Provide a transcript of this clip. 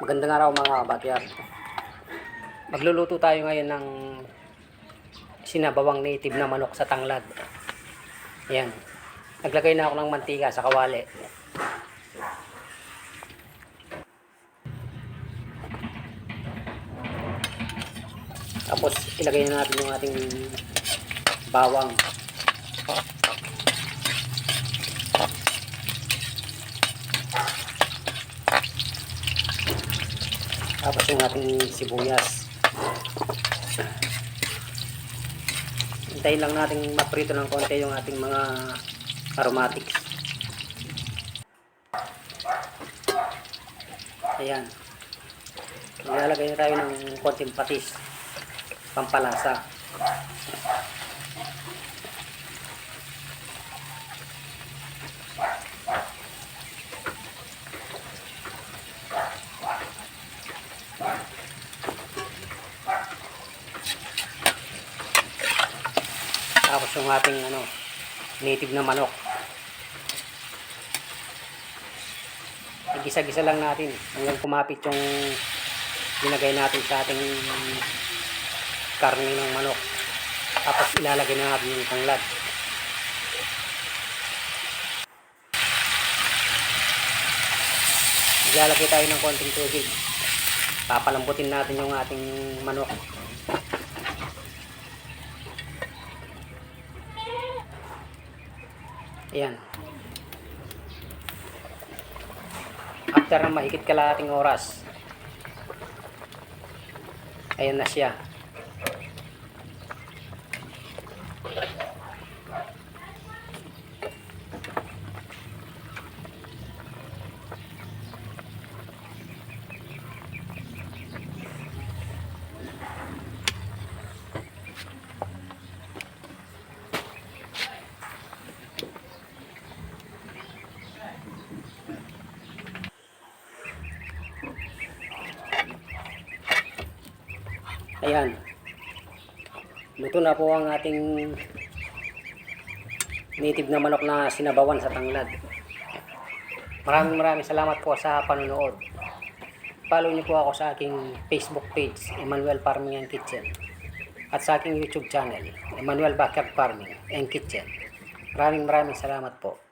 Magandang araw mga kabatyar. Magluluto tayo ngayon ng sinabawang native na manok sa tanglad. Ayan. Naglagay na ako ng mantika sa kawali. Tapos ilagay na natin yung ating bawang. Tapos yung ating sibuyas. Hintayin lang natin maprito ng konti yung ating mga aromatics. Ayan. Ilalagay na tayo ng konting patis, pampalasa. Tapos yung ating native na manok. Igisa-gisa lang natin hanggang kumapit yung ginagay natin sa ating karne ng manok. Tapos ilalagay na natin yung tanglad. Ilalagay tayo ng konting tubig. Papalambutin natin yung ating manok. Ayan. After ng mahigit kalahating oras, ayan na siya. Ayan. Luto na po ang ating native na manok na sinabawan sa tanglad. Maraming salamat po sa panonood. Follow niyo po ako sa aking Facebook page, Emmanuel Farming and Kitchen. At sa aking YouTube channel, Emmanuel Backyard Farming and Kitchen. Maraming salamat po.